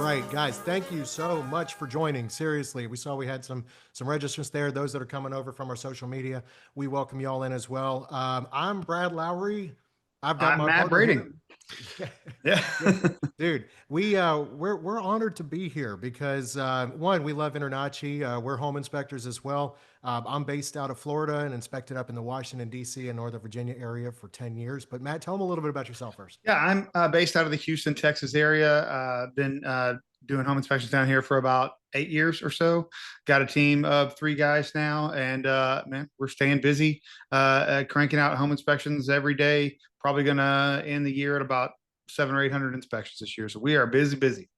right, guys, thank you so much for joining. Seriously, we saw we had some registrants there. Those that are coming over from our social media, we welcome you all in as well. I'm Brad Lowry. I've got I'm my Matt partner here. Brading. Yeah, Yeah. yeah, dude, we're honored to be here because one, we love InterNACHI. We're home inspectors as well. I'm based out of Florida and inspected up in the Washington D.C. and Northern Virginia area for 10 years. But Matt, tell them a little bit about yourself first. Yeah, I'm based out of the Houston, Texas area. Been doing home inspections down here for about 8 years or so. Got a team of three guys now, and man, we're staying busy, cranking out home inspections every day. Probably gonna end the year at about 700 or 800 inspections this year. So we are busy, busy.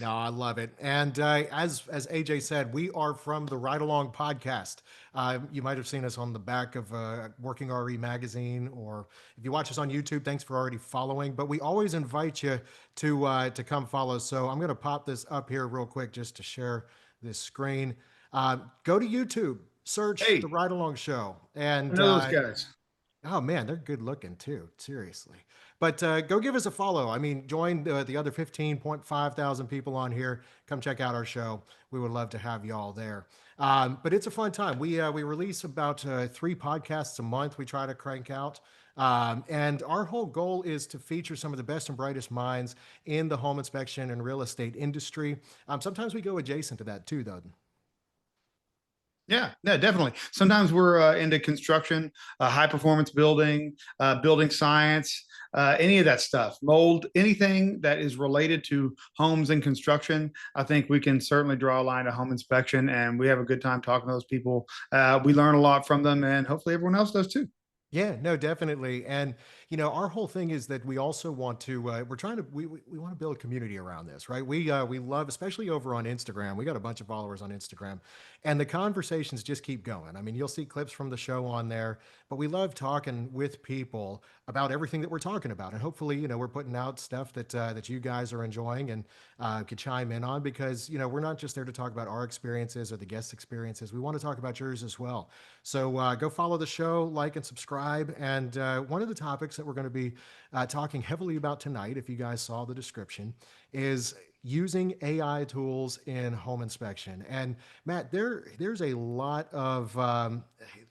No, I love it. And as AJ said, we are from the Ride Along podcast. You might have seen us on the back of Working RE magazine, or if you watch us on YouTube, thanks for already following. But we always invite you to come follow. So I'm going to pop this up here real quick just to share this screen. Go to YouTube, search the Hey, Ride Along Show, I and know those guys. oh man, they're good looking too. Seriously, but go give us a follow. I mean, join the other 15.5 thousand people on here. Come check out our show. We would love to have you all there. But it's a fun time. We release about 3 podcasts a month. We try to crank out. And our whole goal is to feature some of the best and brightest minds in the home inspection and real estate industry. Sometimes we go adjacent to that too, though. Yeah, yeah, definitely. Sometimes we're into construction, high performance building, building science, any of that stuff, mold, anything that is related to homes and construction. I think we can certainly draw a line to home inspection, and we have a good time talking to those people. We learn a lot from them, and hopefully everyone else does too. Yeah, no, definitely. And our whole thing is that we also want to we're trying to we want to build a community around this, right? We love, especially over on Instagram. We got a bunch of followers on Instagram, and the conversations just keep going. I mean, you'll see clips from the show on there, but we love talking with people about everything that we're talking about. And hopefully, we're putting out stuff that you guys are enjoying and could chime in on, because we're not just there to talk about our experiences or the guest experiences. We want to talk about yours as well. So go follow the show, like and subscribe. And one of the topics that we're going to be talking heavily about tonight, if you guys saw the description, is using AI tools in home inspection. And Matt, there's a lot of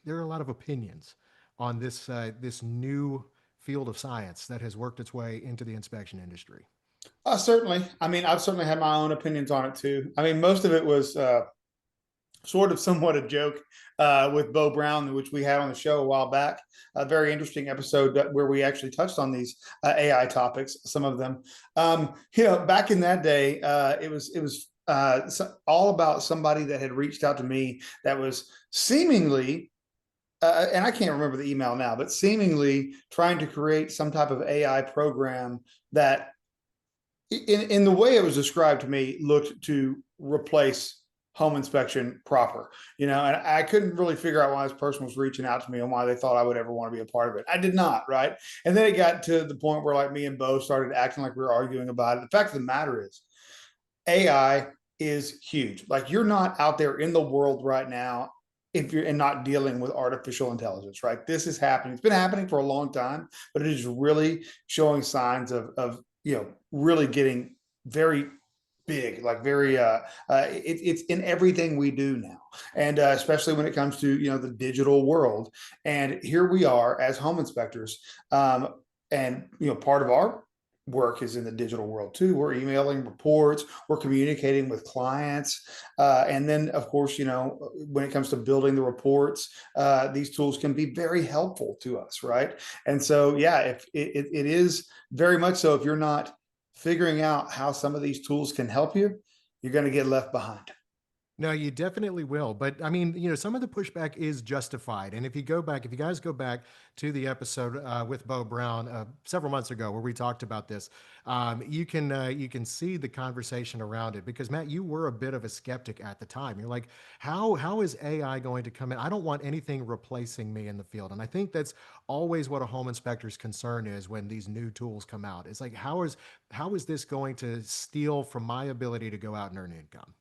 there are a lot of opinions on this new field of science that has worked its way into the inspection industry. Certainly. I mean, I've certainly had my own opinions on it too. I mean, most of it was sort of somewhat a joke with Bo Brown, which we had on the show a while back. A very interesting episode where we actually touched on these AI topics, some of them. Back in that day, it was all about somebody that had reached out to me that was seemingly. And I can't remember the email now, but seemingly trying to create some type of AI program that, in the way it was described to me, looked to replace home inspection proper, and I couldn't really figure out why this person was reaching out to me and why they thought I would ever want to be a part of it. I did not, right? And then it got to the point where like me and Bo started acting like we were arguing about it. The fact of the matter is AI is huge. Like, you're not out there in the world right now if you're and not dealing with artificial intelligence, right? This is happening. It's been happening for a long time, but it is really showing signs of really getting very big, like very it's in everything we do now, and especially when it comes to the digital world. And here we are as home inspectors, and part of our work is in the digital world too. We're emailing reports, we're communicating with clients, and then of course, when it comes to building the reports, these tools can be very helpful to us, right? And so yeah, if it is very much so, if you're not figuring out how some of these tools can help you, you're going to get left behind. No, you definitely will. But I mean, some of the pushback is justified. And if you guys go back to the episode with Bo Brown several months ago where we talked about this, you can see the conversation around it. Because Matt, you were a bit of a skeptic at the time. You're like, how is AI going to come in? I don't want anything replacing me in the field. And I think that's always what a home inspector's concern is when these new tools come out. It's like, how is this going to steal from my ability to go out and earn income?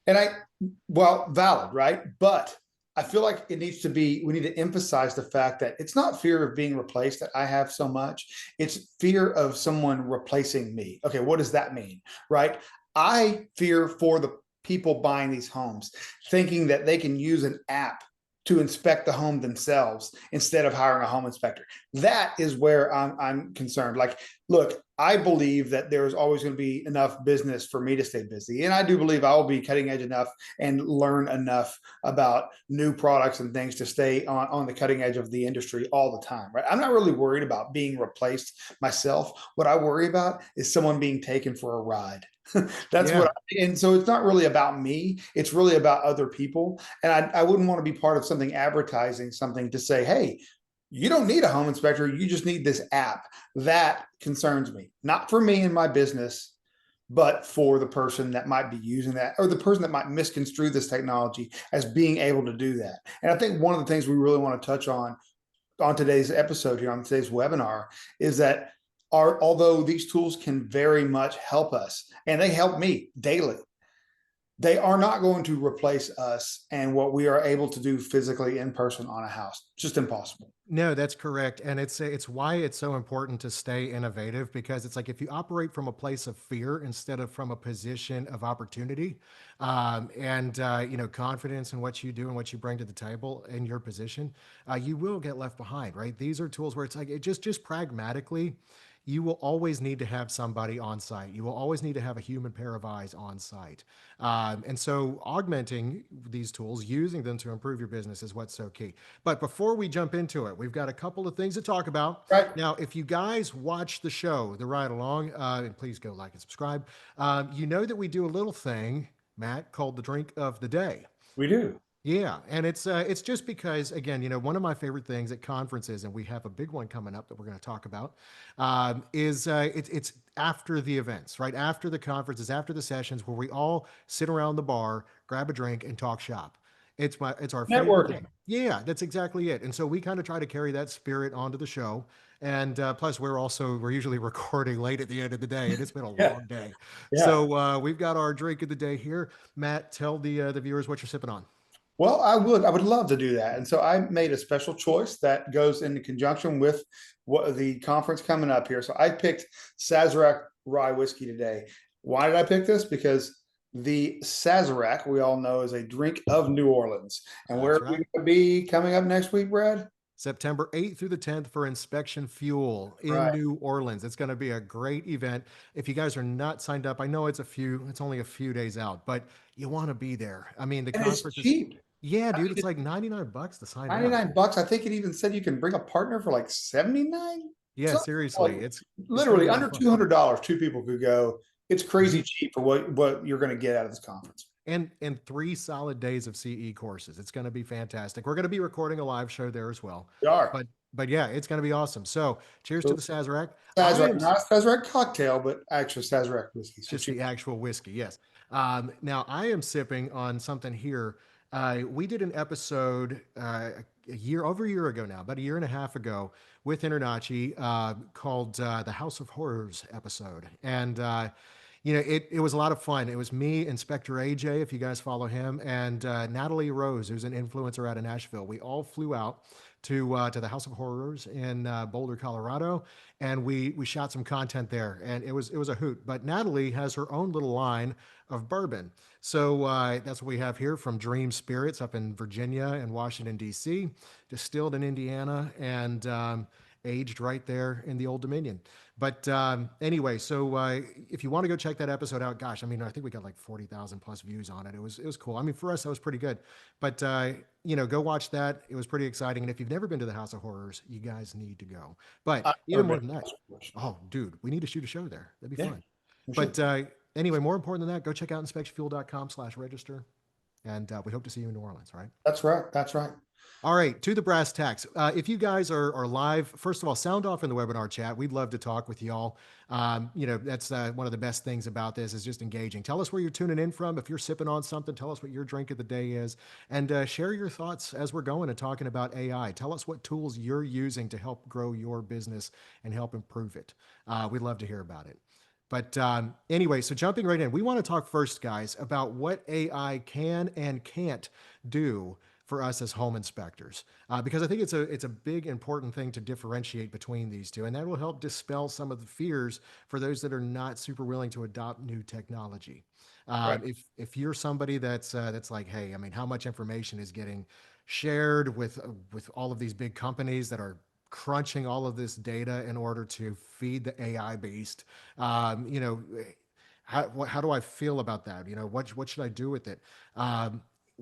And well, valid, right? But I feel like we need to emphasize the fact that it's not fear of being replaced that I have so much. It's fear of someone replacing me. Okay, what does that mean? Right? I fear for the people buying these homes, thinking that they can use an app to inspect the home themselves instead of hiring a home inspector. That is where I'm concerned. Like, look, I believe that there is always going to be enough business for me to stay busy. And I do believe I will be cutting edge enough and learn enough about new products and things to stay on the cutting edge of the industry all the time, right? I'm not really worried about being replaced myself. What I worry about is someone being taken for a ride. That's what Yeah. and so it's not really about me, it's really about other people. And I wouldn't want to be part of something advertising something to say, hey, you don't need a home inspector, you just need this app. That concerns me, not for me and my business, but for the person that might be using that, or the person that might misconstrue this technology as being able to do that. And I think one of the things we really want to touch on today's episode here, on today's webinar, is that although these tools can very much help us, and they help me daily, they are not going to replace us and what we are able to do physically in person on a house. It's just impossible. No, that's correct, and it's why it's so important to stay innovative, because it's like if you operate from a place of fear instead of from a position of opportunity, and you know, confidence in what you do and what you bring to the table in your position, you will get left behind, right? These are tools where it's like it just pragmatically, you will always need to have somebody on site. You will always need to have a human pair of eyes on site. And so augmenting these tools, using them to improve your business is what's so key. But before we jump into it, we've got a couple of things to talk about. Right? Now, if you guys watch the show, the ride along, and please go like and subscribe, you know that we do a little thing, Matt, called the drink of the day. We do. Yeah, and it's just because, again, you know, one of my favorite things at conferences, and we have a big one coming up that we're going to talk about, is it's after the events, right? After the conferences, after the sessions, where we all sit around the bar, grab a drink, and talk shop. It's our favorite Networking. thing. Yeah, that's exactly it. And so we kind of try to carry that spirit onto the show. And plus, we're usually recording late at the end of the day, and it's been a Yeah. long day. Yeah. So we've got our drink of the day here. Matt, tell the viewers what you're sipping on. Well, I would love to do that. And so I made a special choice that goes in conjunction with what the conference coming up here. So I picked Sazerac rye whiskey today. Why did I pick this? Because the Sazerac, we all know, is a drink of New Orleans. And where That's are we right. going to be coming up next week, Brad? September 8th through the 10th for Inspection Fuel in Right. New Orleans. It's going to be a great event. If you guys are not signed up, I know it's only a few days out, but you want to be there. I mean, the And it's conference is, cheap. yeah, I dude, mean, it's like 99 bucks to sign up. 99 bucks. I think it even said you can bring a partner for like 79. Yeah, So like seriously, it's going to literally be a lot of under fun. $200, two people could go. It's Mhm. crazy cheap for what you're going to get out of this conference. And 3 solid days of CE courses. It's going to be fantastic. We're going to be recording a live show there as well. We are. But yeah, it's going to be awesome. So cheers to So the Sazerac. I Sazerac, am not Sazerac cocktail, but actually Sazerac whiskey. So just cheap. the actual whiskey. Yes. Now I am sipping on something here. We did an episode over a year ago now, about a year and a half ago, with InterNACHI called the House of Horrors episode, and you know it was a lot of fun. It was me, Inspector AJ, if you guys follow him, and Natalie Rose, who's an influencer out of Nashville. We all flew out to the House of Horrors in Boulder, Colorado, and we shot some content there, and it was a hoot. But Natalie has her own little line of bourbon, so that's what we have here from Dream Spirits up in Virginia and Washington D.C., distilled in Indiana, and aged right there in the Old Dominion. But anyway, so if you want to go check that episode out, gosh, I mean, I think we got like 40,000 plus views on it. It was cool. I mean, for us, that was pretty good. But you know, go watch that. It was pretty exciting. And if you've never been to the House of Horrors, you guys need to go. But I've never even more been. than that, oh, dude, we need to shoot a show there. That'd be Yeah, fun. we should. But anyway, more important than that, go check out inspectionfuel.com/register. And we hope to see you in New Orleans, all right? That's right. That's right. All right, to the brass tacks. If you guys are live, first of all, sound off in the webinar chat. We'd love to talk with y'all. You know, that's one of the best things about this is just engaging. Tell us where you're tuning in from. If you're sipping on something, tell us what your drink of the day is, and share your thoughts as we're going and talking about AI. Tell us what tools you're using to help grow your business and help improve it. We'd love to hear about it. But anyway, so jumping right in, we want to talk first, guys, about what AI can and can't do for us as home inspectors, because I think it's a big important thing to differentiate between these two, and that will help dispel some of the fears for those that are not super willing to adopt new technology. Right. If you're somebody that's like, hey, I mean, how much information is getting shared with all of these big companies that are crunching all of this data in order to feed the AI beast? You know, how do I feel about that? You know, what should I do with it?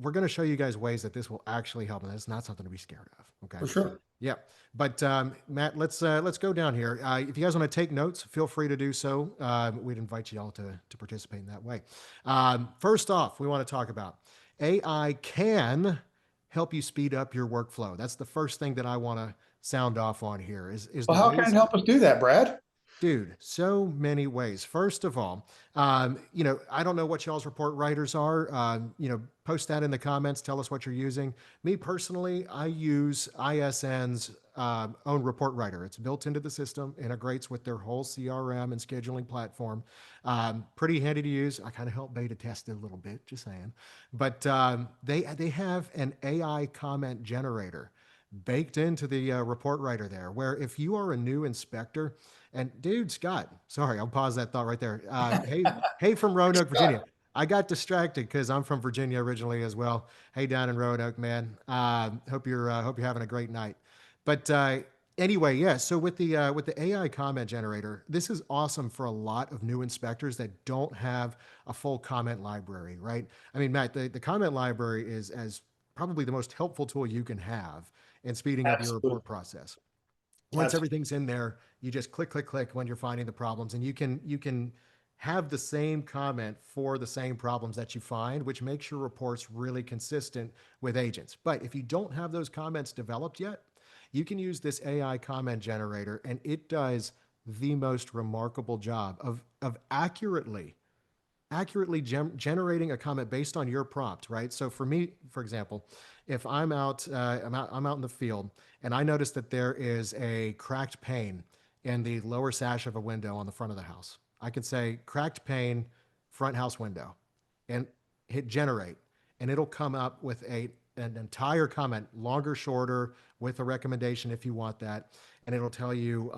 We're going to show you guys ways that this will actually help, and it's not something to be scared of. Okay. For sure. Yeah, but Matt, let's go down here. If you guys want to take notes, feel free to do so. We'd invite you all to participate in that way. First off, we want to talk about AI can help you speed up your workflow. That's the first thing that I want to sound off on here. Is Well, the how can it ways. help us do that, Brad? Dude, so many ways. First of all, you know, I don't know what y'all's report writers are. You know, post that in the comments. Tell us what you're using. Me personally, I use ISN's own report writer. It's built into the system, integrates with their whole CRM and scheduling platform. Pretty handy to use. I kind of help beta test it a little bit, just saying. But they have an AI comment generator baked into the report writer there, where if you are a new inspector, and dude, Scott, sorry, I'll pause that thought right there. Hey, from Roanoke, Virginia. I got distracted because I'm from Virginia originally as well. Hey, down in Roanoke, man. Hope you're having a great night. But anyway, yeah. So with the AI comment generator, this is awesome for a lot of new inspectors that don't have a full comment library, right? I mean, Matt, the comment library is as probably the most helpful tool you can have in speeding up your Absolutely. report process. Once That's everything's in there, you just click, click, click when you're finding the problems, and you can have the same comment for the same problems that you find, which makes your reports really consistent with agents. But if you don't have those comments developed yet, you can use this AI comment generator, and it does the most remarkable job of accurately generating a comment based on your prompt, right? So for me, for example, if I'm out in the field, and I notice that there is a cracked pane in the lower sash of a window on the front of the house, I can say cracked pane, front house window, and hit generate, and it'll come up with an entire comment, longer, shorter, with a recommendation if you want that, and it'll tell you,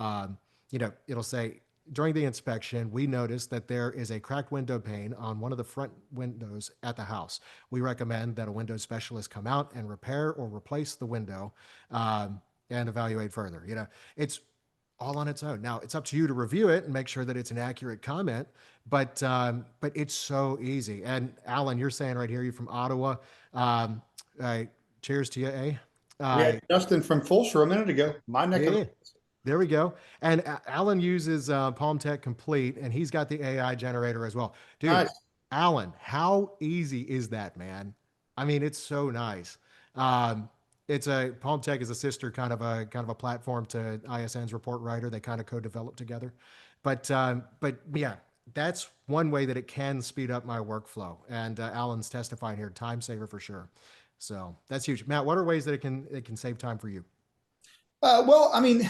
you know, it'll say during the inspection, we noticed that there is a cracked window pane on one of the front windows at the house. We recommend that a window specialist come out and repair or replace the window, and evaluate further. You know, it's all on its own. Now, it's up to you to review it and make sure that it's an accurate comment, but it's so easy. And Alan, you're saying right here, you're from Ottawa. Um, uh, Cheers to you, eh? We Uh, had Justin from Fulshire a minute ago. My neck of the yeah. There we go. And Alan uses Palm Tech Complete, and he's got the AI generator as well. Dude, nice. Alan, how easy is that, man? I mean, it's so nice. Um, it's a Palm Tech is a sister kind of a platform to ISN's report writer. They kind of co-develop together. But yeah, that's one way that it can speed up my workflow. And Alan's testifying here, time saver for sure. So that's huge. Matt, what are ways that it can save time for you? Well, I mean,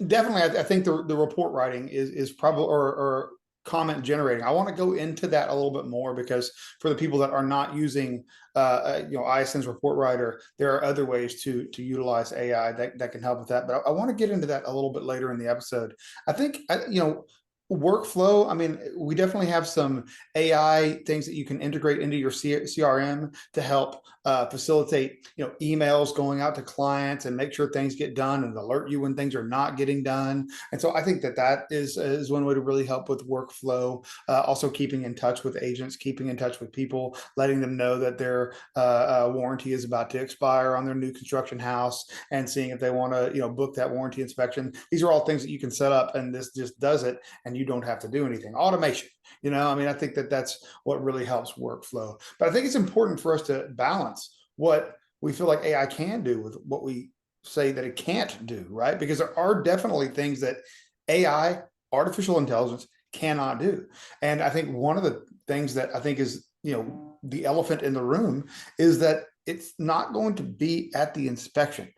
definitely, I think the report writing is probably or comment generating. I want to go into that a little bit more because for the people that are not using you know, ISN's report writer, there are other ways to utilize AI that can help with that. But I want to get into that a little bit later in the episode. I think you know, workflow. I mean, we definitely have some AI things that you can integrate into your CRM to help facilitate, you know, emails going out to clients and make sure things get done and alert you when things are not getting done. And so I think that is one way to really help with workflow. Also keeping in touch with agents, keeping in touch with people, letting them know that their warranty is about to expire on their new construction house, and seeing if they want to, you know, book that warranty inspection. These are all things that you can set up, and this just does it, and you don't have to do anything. Automation. You know, I mean, I think that's what really helps workflow. But I think it's important for us to balance what we feel like AI can do with what we say that it can't do, right? Because there are definitely things that AI, artificial intelligence, cannot do. And I think one of the things that I think is, you know, the elephant in the room is that it's not going to be at the inspection.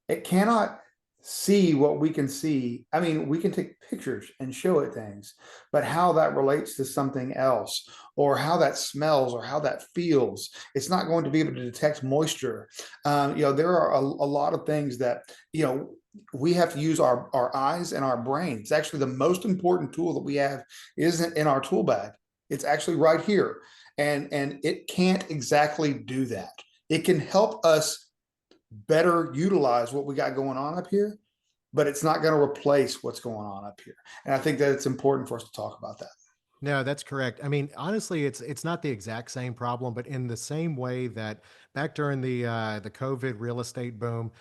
It cannot see what we can see. I mean, we can take pictures and show it things, but how that relates to something else, or how that smells, or how that feels, it's not going to be able to detect moisture. There are a lot of things that, we have to use our eyes and our brain. It's actually the most important tool that we have isn't in our tool bag. It's actually right here. And it can't exactly do that. It can help us better utilize what we got going on up here, but it's not going to replace what's going on up here. And I think that it's important for us to talk about that. No, that's correct. I mean, honestly, it's not the exact same problem, but in the same way that back during the COVID real estate boom,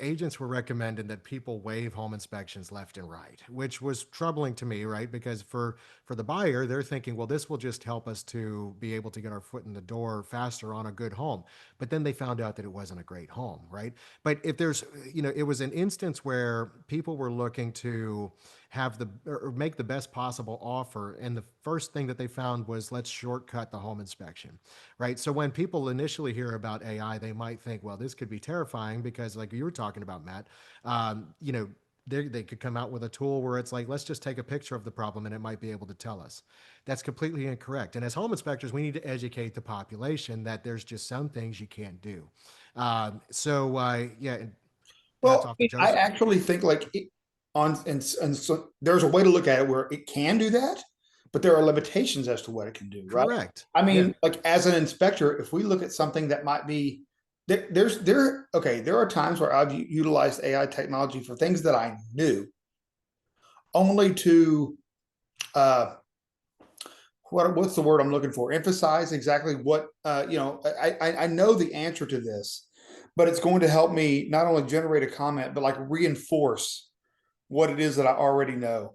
agents were recommending that people waive home inspections left and right, which was troubling to me, right? Because for the buyer, they're thinking, well, this will just help us to be able to get our foot in the door faster on a good home. But then they found out that it wasn't a great home, right? But if there's, it was an instance where people were looking to have the or make the best possible offer, and the first thing that they found was let's shortcut the home inspection, right? So when people initially hear about AI, they might think, well, this could be terrifying because, like you were talking about, Matt, they could come out with a tool where it's like, let's just take a picture of the problem and it might be able to tell us. That's completely incorrect. And as home inspectors, we need to educate the population that there's just some things you can't do. Yeah, hats Well, off to I Joseph. actually think like and so there's a way to look at it where it can do that, but there are limitations as to what it can do, right? Correct. I Yeah. mean, like as an inspector, if we look at something that might be there are times where I've utilized AI technology for things that I knew, only to uh what's the word I'm looking for? Emphasize exactly what I know the answer to this, but it's going to help me not only generate a comment, but like reinforce what it is that I already know.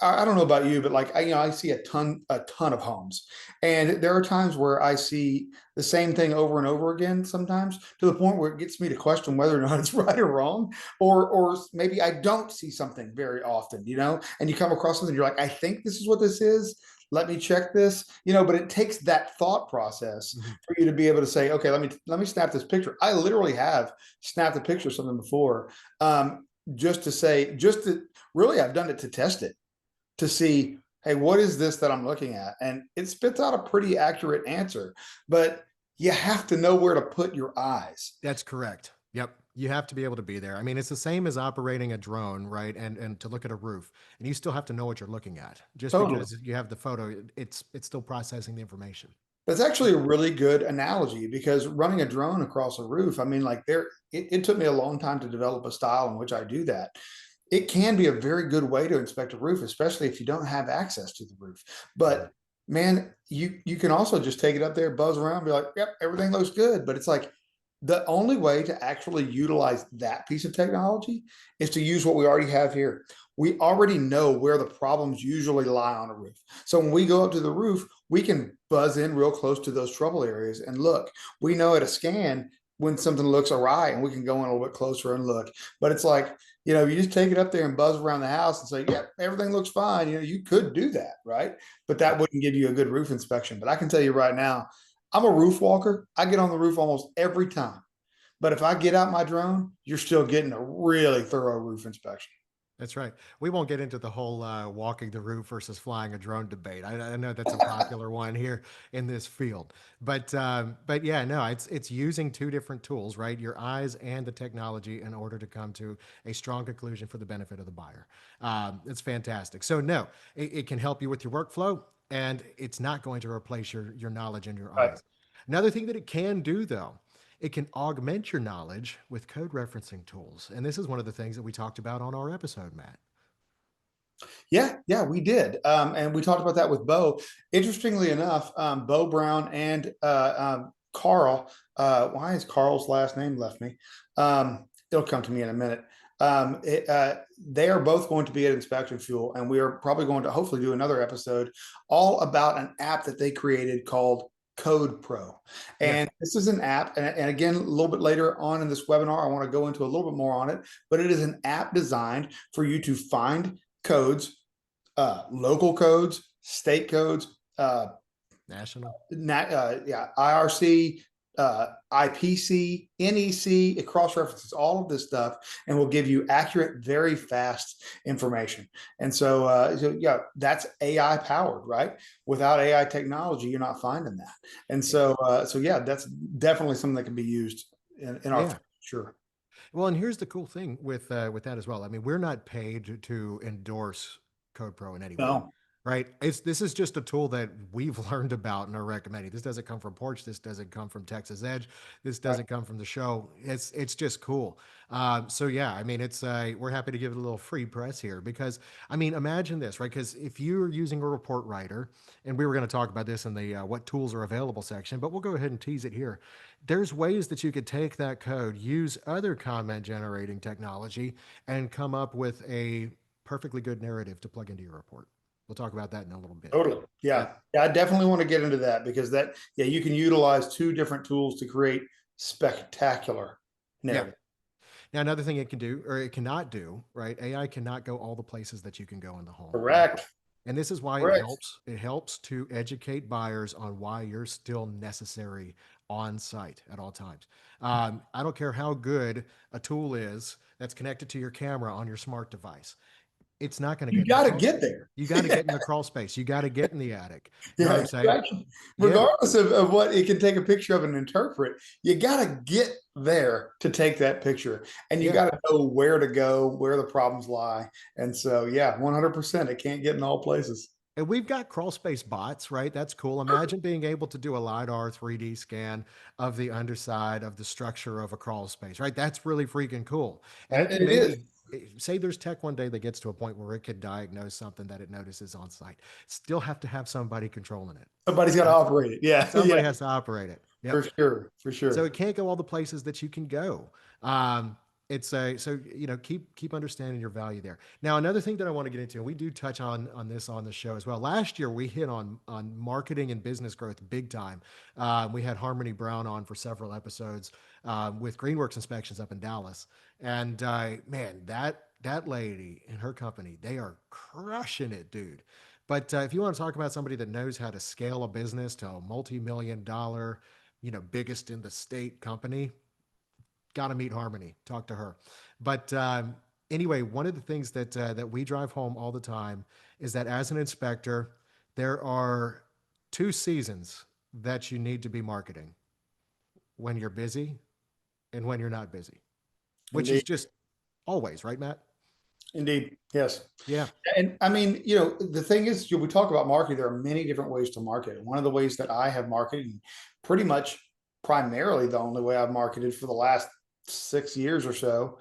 I don't know about you, but like I see a ton of homes, and there are times where I see the same thing over and over again. Sometimes to the point where it gets me to question whether or not it's right or wrong, or maybe I don't see something very often. And you come across something, you're like, I think this is what this is. Let me check this. But it takes that thought process Mhm. for you to be able to say, okay, let me snap this picture. I literally have snapped a picture of something before. Just to really, I've done it to test it, to see, hey, what is this that I'm looking at? And it spits out a pretty accurate answer, but you have to know where to put your eyes. That's correct. Yep. You have to be able to be there. I mean, it's the same as operating a drone, right? And to look at a roof, and you still have to know what you're looking at. Just Totally. because you have the photo, it's still processing the information. That's actually a really good analogy, because running a drone across a roof, I mean, like it took me a long time to develop a style in which I do that. It can be a very good way to inspect a roof, especially if you don't have access to the roof. Mhm. But man, you can also just take it up there, buzz around, be like, yep, everything looks good. But it's like the only way to actually utilize that piece of technology is to use what we already have here. We already know where the problems usually lie on a roof. So when we go up to the roof, we can buzz in real close to those trouble areas and look. We know at a scan when something looks awry, and we can go in a little bit closer and look. But it's like, you just take it up there and buzz around the house and say, yeah, everything looks fine. You could do that, right? But that wouldn't give you a good roof inspection. But I can tell you right now, I'm a roof walker. I get on the roof almost every time. But if I get out my drone, you're still getting a really thorough roof inspection. That's right. We won't get into the whole walking the roof versus flying a drone debate. I know that's a popular one here in this field, but yeah, no, it's using two different tools, right? Your eyes and the technology in order to come to a strong conclusion for the benefit of the buyer. It's fantastic. So no, it can help you with your workflow, and it's not going to replace your knowledge and your Right. eyes. Another thing that it can do, though, it can augment your knowledge with code referencing tools. And this is one of the things that we talked about on our episode, Matt. Yeah, we did. And we talked about that with Bo. Interestingly enough, Bo Brown and Carl, why is Carl's last name left me? It'll come to me in a minute. They are both going to be at Inspection Fuel, and we are probably going to hopefully do another episode all about an app that they created called Code Pro. Yeah. And this is an app, and again, a little bit later on in this webinar, I want to go into a little bit more on it, but it is an app designed for you to find codes, local codes, state codes, National. IRC, IPC, NEC. It cross references all of this stuff and will give you accurate, very fast information. And so yeah, that's AI powered, right? Without AI technology, you're not finding that. And so yeah, that's definitely something that can be used in our Yeah. future. Sure. Well, and here's the cool thing with that as well. I mean, we're not paid to endorse CodePro in any way, No, right? This is just a tool that we've learned about and are recommending. This doesn't come from Porch. This doesn't come from Texas Edge. This right. doesn't come from the show. It's just cool. So yeah, I mean, it's we're happy to give it a little free press here because I mean, imagine this, right? Because if you're using a report writer, and we were going to talk about this in the what tools are available section, but we'll go ahead and tease it here. There's ways that you could take that code, use other comment generating technology, and come up with a perfectly good narrative to plug into your report. We'll talk about that in a little bit. Totally. Yep. Yeah. Yeah. I definitely want to get into that because yeah, you can utilize two different tools to create spectacular Yeah. narrative. Now, another thing it can do, or it cannot do, right? AI cannot go all the places that you can go in the home, right? Correct. And this is why it Correct. helps. It helps to educate buyers on why you're still necessary on site at all times. I don't care how good a tool is that's connected to your camera on your smart device. It's not going to You get in the got to crawl get space. there. You got to get in the crawl space. You got to get in the attic. You know what I'm Yeah. saying? Yeah. Regardless of what it can take a picture of and interpret, you got to get there to take that picture. And you Yeah. got to know where to go, where the problems lie. And so, yeah, 100%. It can't get in all places. And we've got crawl space bots, right? That's cool. Imagine being able to do a LiDAR 3D scan of the underside of the structure of a crawl space, right? That's really freaking cool. And it And can it is. maybe say there's tech one day that gets to a point where it could diagnose something that it notices on site. Still have to have somebody controlling it, Somebody's got to right? operate it. Yeah. Somebody Yeah. has to operate it. For Yep. sure. For So sure. it can't go all the places that you can go. Um, it's a so you know keep understanding your value there. Now another thing that I want to get into, and we do touch on this on the show as well. Last year we hit on marketing and business growth big time. We had Harmony Brown on for several episodes with Greenworks Inspections up in Dallas, and man, that lady and her company, they are crushing it, dude. But if you want to talk about somebody that knows how to scale a business to a multi-million dollar, biggest in the state company, got to meet Harmony, talk to her. But anyway, one of the things that we drive home all the time is that as an inspector, there are two seasons that you need to be marketing: when you're busy and when you're not busy, which is Indeed. just always, right, Matt? Indeed. Yes. Yeah, And I mean, the thing is, we talk about marketing. There are many different ways to market. One of the ways that I have marketed, pretty much primarily the only way I've marketed for the last 6 years or so,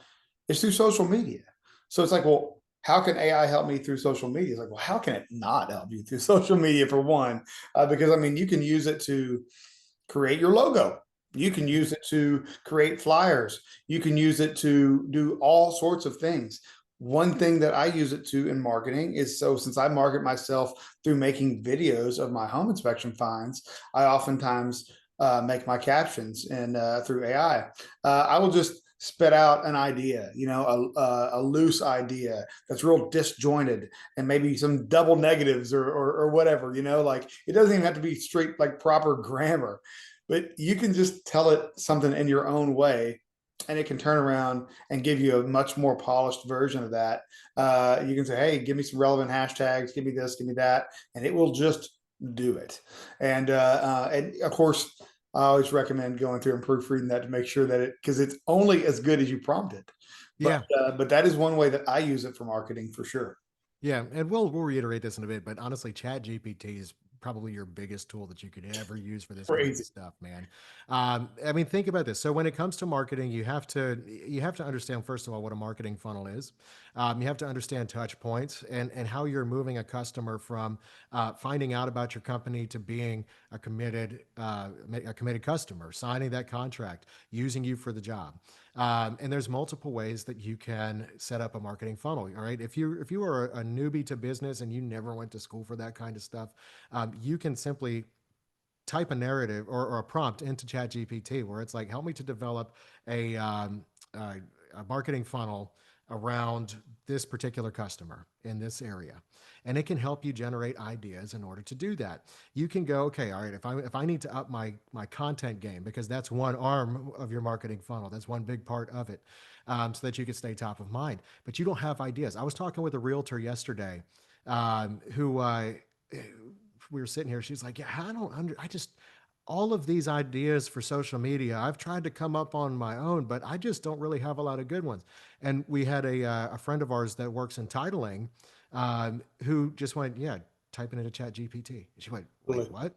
is through social media. So it's like, well, how can AI help me through social media? It's like, well, how can it not help you through social media for one? Because I mean, you can use it to create your logo. You can use it to create flyers. You can use it to do all sorts of things. One thing that I use it to in marketing is, so since I market myself through making videos of my home inspection finds, I oftentimes make my captions and through AI. I will just spit out an idea, a loose idea that's real disjointed and maybe some double negatives or whatever, like it doesn't even have to be straight like proper grammar, but you can just tell it something in your own way and it can turn around and give you a much more polished version of that. You can say, hey, give me some relevant hashtags, give me this, give me that, and it will just do it. And of course, I always recommend going through and proofreading that to make sure that because it's only as good as you prompt it. yeah. But that is one way that I use it for marketing for sure. Yeah, and we'll reiterate this in a bit, but honestly, Chat GPT is probably your biggest tool that you could ever use for this kind of Crazy. stuff, man. I mean, think about this. So when it comes to marketing, you have to understand first of all what a marketing funnel is. You have to understand touch points and how you're moving a customer from finding out about your company to being a committed customer, signing that contract, using you for the job. And there's multiple ways that you can set up a marketing funnel. All right, if you are a newbie to business and you never went to school for that kind of stuff, you can simply type a narrative or a prompt into ChatGPT where it's like, help me to develop a, um, a, a marketing funnel around this particular customer in this area, and it can help you generate ideas in order to do that. You can go, okay, all right, if I need to up my content game, because that's one arm of your marketing funnel, that's one big part of it, so that you can stay top of mind. But you don't have ideas. I was talking with a realtor yesterday, who we were sitting here. She's like, yeah, I just all of these ideas for social media, I've tried to come up on my own, but I just don't really have a lot of good ones. And we had a friend of ours that works in titling, who just went, yeah, type it into Chat GPT. She went, wait, Really. what?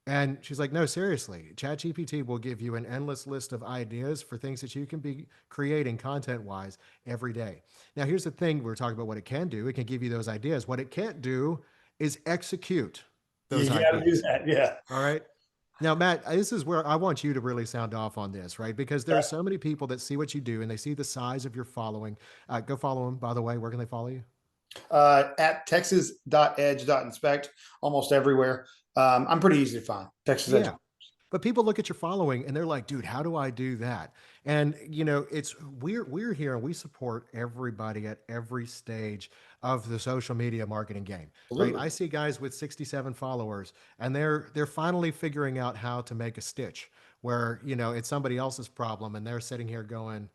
And she's like, no, seriously, Chat GPT will give you an endless list of ideas for things that you can be creating content wise every day. Now, here's the thing, we're talking about what it can do. It can give you those ideas. What it can't do is execute those You got to do ideas. that. Yeah. All right. Now, Matt, this is where I want you to really sound off on this, right? Because there are so many people that see what you do and they see the size of your following. Go follow them, by the way. Where can they follow you? At texas.edge.inspect, almost everywhere. I'm pretty easy to find. Texas Edge. Yeah. But people look at your following and they're like, dude, how do I do that? And it's we're here and we support everybody at every stage of the social media marketing game, right? Absolutely. I see guys with 67 followers and they're finally figuring out how to make a stitch where, it's somebody else's problem and they're sitting here going,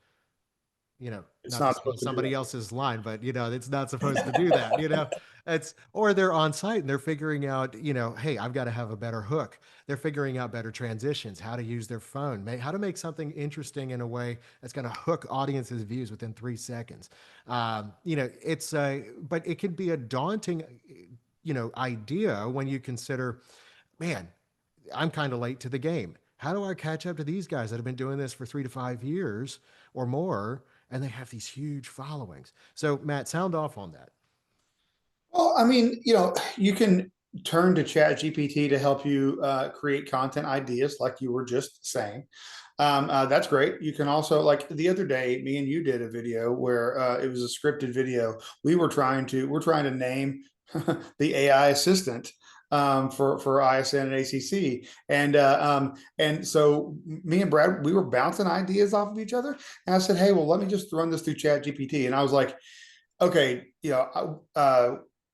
It's not to not steal supposed to do somebody else's line, but it's not supposed to do that. It's or they're on site and they're figuring out, hey, I've got to have a better hook. They're figuring out better transitions, how to use their phone, how to make something interesting in a way that's going to hook audiences' views within 3 seconds. But it can be a daunting, idea when you consider, man, I'm kind of late to the game. How do I catch up to these guys that have been doing this for 3 to 5 years or more, and they have these huge followings? So, Matt, sound off on that. Well, I mean, you can turn to Chat GPT to help you create content ideas, like you were just saying. That's great. You can also, like the other day, me and you did a video where it was a scripted video. We're trying to name the AI assistant for ISN and ACC, and so me and Brad, we were bouncing ideas off of each other, and I said, hey, well, let me just run this through Chat GPT, and I was like, okay,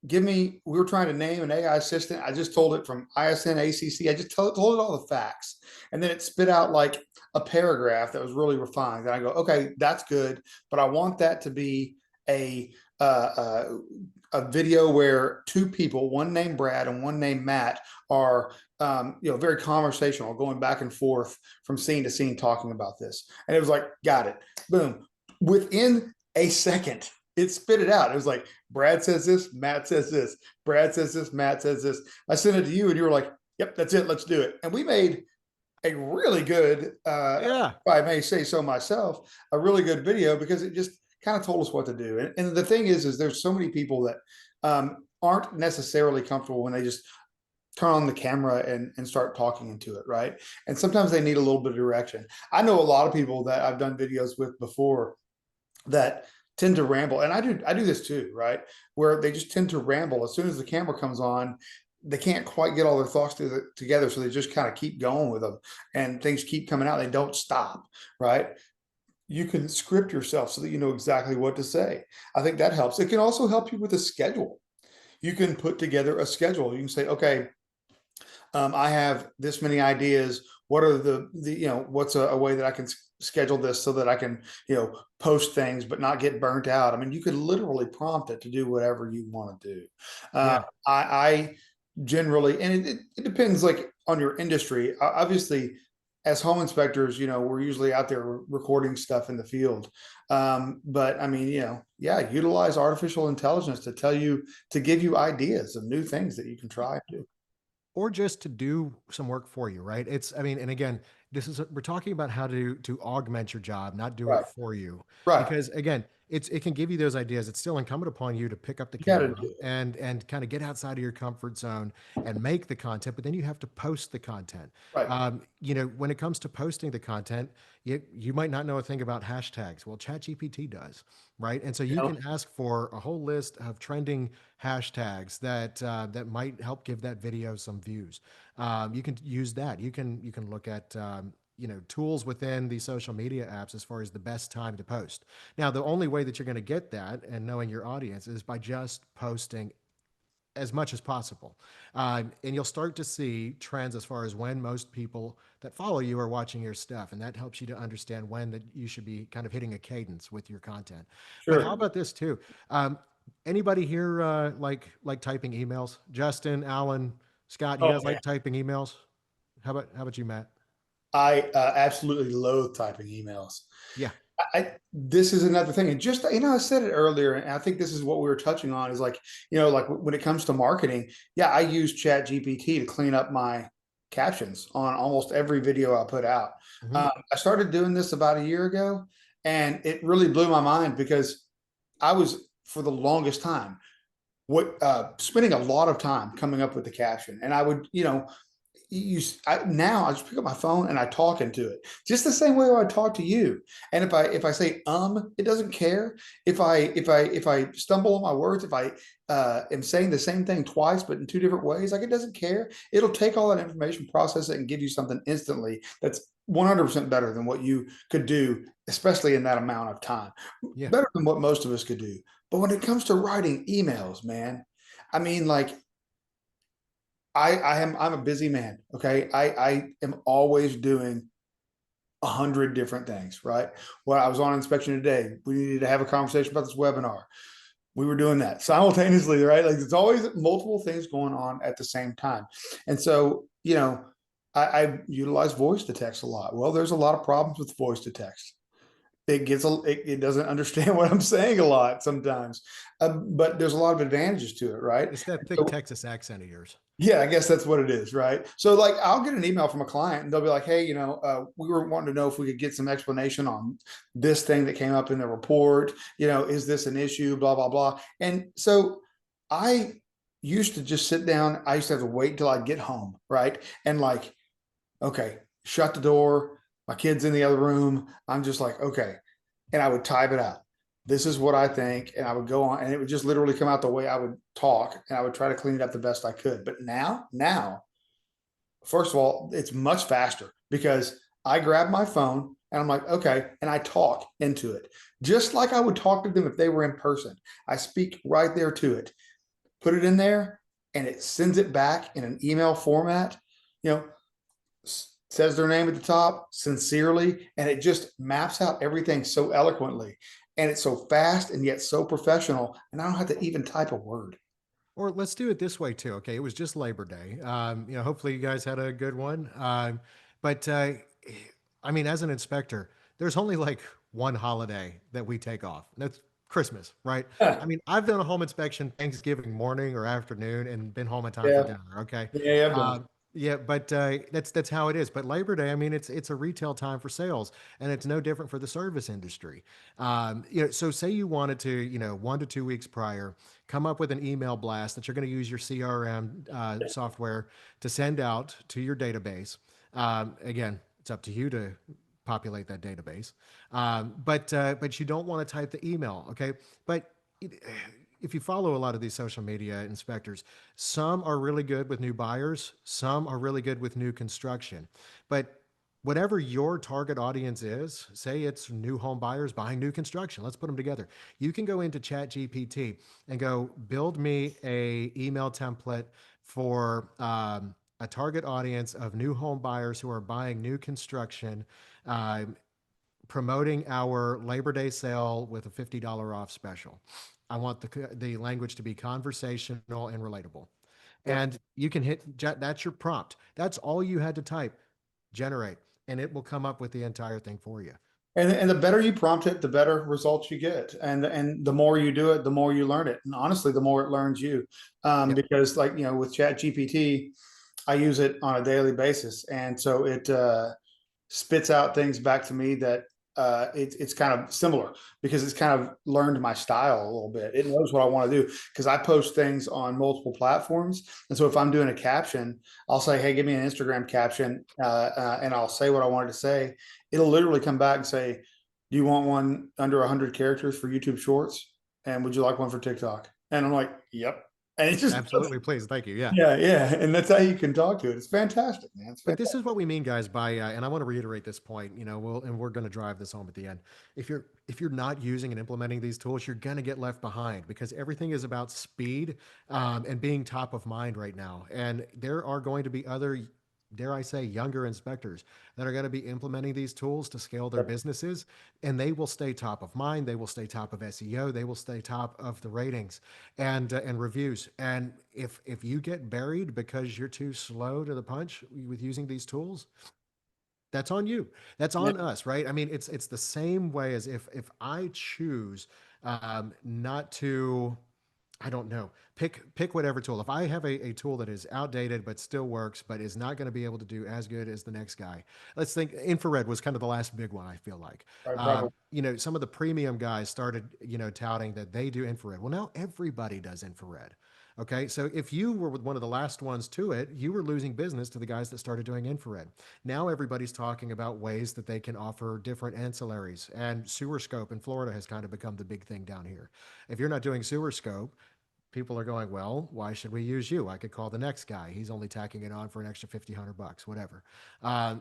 we were trying to name an AI assistant. I just told it from ISN, ACC. I just told it all the facts. And then it spit out like a paragraph that was really refined. And I go, okay, that's good. But I want that to be a, a video where two people, one named Brad and one named Matt, are very conversational, going back and forth from scene to scene talking about this. And it was like, got it. Boom. Within a second, it spit it out. It was like, Brad says this, Matt says this, Brad says this, Matt says this. I sent it to you and you were like, yep, that's it. Let's do it. And we made a really good, Yeah. if I may say so myself, a really good video because it just kind of told us what to do. And the thing is there's so many people that aren't necessarily comfortable when they just turn on the camera and start talking into it, right? And sometimes they need a little bit of direction. I know a lot of people that I've done videos with before that tend to ramble, and I do this too, right? Where they just tend to ramble as soon as the camera comes on. They can't quite get all their thoughts together, so they just kind of keep going with them, and things keep coming out. They don't stop, right? You can script yourself so that you know exactly what to say. I think that helps. It can also help you with a schedule. You can put together a schedule. You can say, okay, I have this many ideas. What are what's a way that I can schedule this so that I can, post things, but not get burnt out? I mean, you could literally prompt it to do whatever you want to do. Yeah. I generally, and it depends like on your industry. Obviously, as home inspectors, we're usually out there recording stuff in the field. But I mean, yeah, utilize artificial intelligence to give you ideas of new things that you can try to do. Or just to do some work for you, right? I mean, and again, we're talking about how to augment your job, not do it Right, for you. right. Because again, it can give you those ideas. It's still incumbent upon you to pick up the You got to camera do it. and kind of get outside of your comfort zone and make the content, but then you have to post the content. Right. When it comes to posting the content, you might not know a thing about hashtags. Well, ChatGPT does, right? And so you You can ask for a whole list of trending hashtags that might help give that video some views. You can use that. You can look at tools within the social media apps as far as the best time to post. Now, the only way that you're going to get that and knowing your audience is by just posting as much as possible. And you'll start to see trends as far as when most people that follow you are watching your stuff. And that helps you to understand when that you should be kind of hitting a cadence with your content. But how Sure. about this too? Um, Anybody here like typing emails? Justin, Alan, Scott, you Oh guys man, like typing emails? How about you, Matt? I absolutely loathe typing emails. Yeah. This is another thing, and just I said it earlier, and I think this is what we were touching on is like like when it comes to marketing, yeah, I use Chat GPT to clean up my captions on almost every video I put out. Hmm. I started doing this about a year ago, and it really blew my mind because I was for the longest time what spending a lot of time coming up with the caption, and I would now I just pick up my phone and I talk into it just the same way I talk to you. And if I say it doesn't care. If I stumble on my words, if I am saying the same thing twice but in two different ways, like it doesn't care. It'll take all that information, process it, and give you something instantly that's 100% better than what you could do, especially in that amount of time. Yeah. Better than what most of us could do. But when it comes to writing emails, man, I mean, like I'm a busy man. Okay. I am always doing 100 different things, right? Well, I was on inspection today. We needed to have a conversation about this webinar. We were doing that simultaneously, right? Like there's always multiple things going on at the same time. And so, I utilize voice to text a lot. Well, there's a lot of problems with voice to text. It doesn't understand what I'm saying a lot sometimes, but there's a lot of advantages to it, right? It's that thick So Texas accent of yours. yeah, I guess that's what it is, right? So, like, I'll get an email from a client, and they'll be like, "Hey, we were wanting to know if we could get some explanation on this thing that came up in the report. Is this an issue? Blah blah blah." And so, I used to just sit down. I used to have to wait until I get home, right? And like, okay, shut the door. My kid's in the other room. I'm just like, okay, and I would type it out. This is what I think, and I would go on, and it would just literally come out the way I would talk, and I would try to clean it up the best I could. But now, first of all, it's much faster because I grab my phone and I'm like, okay, and I talk into it just like I would talk to them if they were in person. I speak right there to it, put it in there, and it sends it back in an email format. You know, says their name at the top sincerely, and it just maps out everything so eloquently, and it's so fast and yet so professional, and I don't have to even type a word. Or let's do it this way too. Okay, it was just Labor Day. Hopefully you guys had a good one. But I mean, as an inspector, there's only like one holiday that we take off, and that's Christmas, right? I mean, I've done a home inspection Thanksgiving morning or afternoon and been home in time for Yeah, dinner. Okay, yeah, I've done. uh, yeah, but that's how it is. But Labor Day, I mean, it's a retail time for sales, and it's no different for the service industry. So say you wanted to, 1 to 2 weeks prior come up with an email blast that you're going to use your CRM software to send out to your database. Again, it's up to you to populate that database, but you don't want to type the email, okay? But if you follow a lot of these social media inspectors, some are really good with new buyers, some are really good with new construction, but whatever your target audience is, say it's new home buyers buying new construction, let's put them together. You can go into Chat GPT and go build me a email template for a target audience of new home buyers who are buying new construction, uh, promoting our Labor Day sale with a $50 off special. I want the language to be conversational and relatable. Yep. And you can that's your prompt. That's all you had to type, generate, and it will come up with the entire thing for you. And the better you prompt it, the better results you get, and the more you do it, the more you learn it, and honestly, the more it learns you. Yep. Because like with Chat GPT, I use it on a daily basis, and so it spits out things back to me that it's kind of similar because it's kind of learned my style a little bit. It knows what I want to do because I post things on multiple platforms, and so if I'm doing a caption, I'll say, "Hey, give me an Instagram caption," and I'll say what I wanted to say. It'll literally come back and say, "Do you want one under 100 characters for YouTube Shorts? And would you like one for TikTok?" And I'm like, "Yep." And it just Absolutely, please, thank you. Yeah. yeah, yeah, and that's how you can talk to it. It's fantastic, man. It's But this fantastic. is what we mean, guys, by and I want to reiterate this point. We're going to drive this home at the end. If you're not using and implementing these tools, you're going to get left behind because everything is about speed and being top of mind right now. And there are going to be other, dare I say, younger inspectors that are going to be implementing these tools to scale their Yep. businesses, and they will stay top of mind. They will stay top of SEO. They will stay top of the ratings and reviews. And if you get buried because you're too slow to the punch with using these tools, that's on you. That's Yeah. on us, right? I mean, it's the same way as if I choose not to, I don't know. Pick whatever tool. If I have a tool that is outdated but still works, but is not going to be able to do as good as the next guy. Let's think infrared was kind of the last big one, I feel like. Right, probably. Some of the premium guys started, touting that they do infrared. Well, now everybody does infrared. Okay, so if you were one of the last ones to it, you were losing business to the guys that started doing infrared. Now everybody's talking about ways that they can offer different ancillaries, and sewer scope in Florida has kind of become the big thing down here. If you're not doing sewer scope, people are going, well, why should we use you? I could call the next guy. He's only tacking it on for an extra 50, $100, whatever.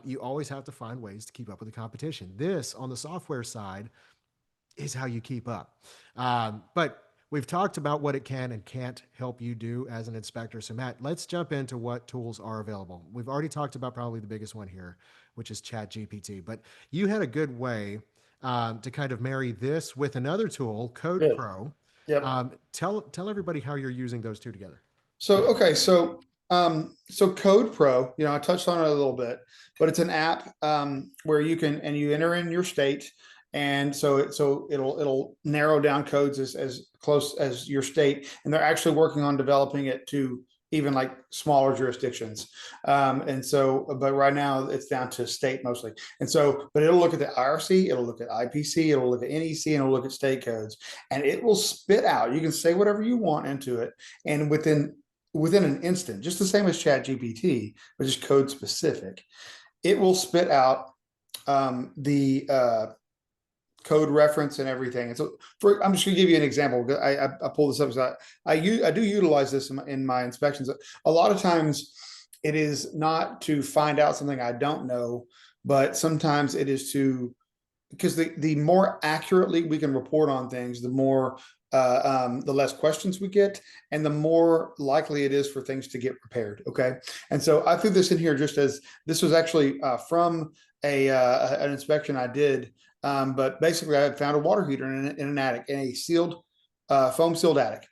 You always have to find ways to keep up with the competition. This, on the software side, is how you keep up. But we've talked about what it can and can't help you do as an inspector. So, Matt, let's jump into what tools are available. We've already talked about probably the biggest one here, which is ChatGPT. But you had a good way to kind of marry this with another tool, Code Good. Pro. Yep. Tell everybody how you're using those two together. So okay, so Code Pro, I touched on it a little bit, but it's an app where you enter in your state, and it'll narrow down codes as close as your state, and they're actually working on developing it to even like smaller jurisdictions. But right now it's down to state mostly, but it'll look at the IRC, it'll look at IPC, it'll look at NEC, and it'll look at state codes, and it will spit out. You can say whatever you want into it, and within an instant, just the same as Chat GPT, which is code specific, it will spit out the code reference and everything. And so I'm just going to give you an example. I pull this up because I do utilize this in my inspections. A lot of times it is not to find out something I don't know, but sometimes it is because the more accurately we can report on things, the less questions we get, and the more likely it is for things to get repaired. Okay, and so I threw this in here just as this was actually from an inspection I did. But basically, I had found a water heater in an attic, in a sealed, foam sealed attic.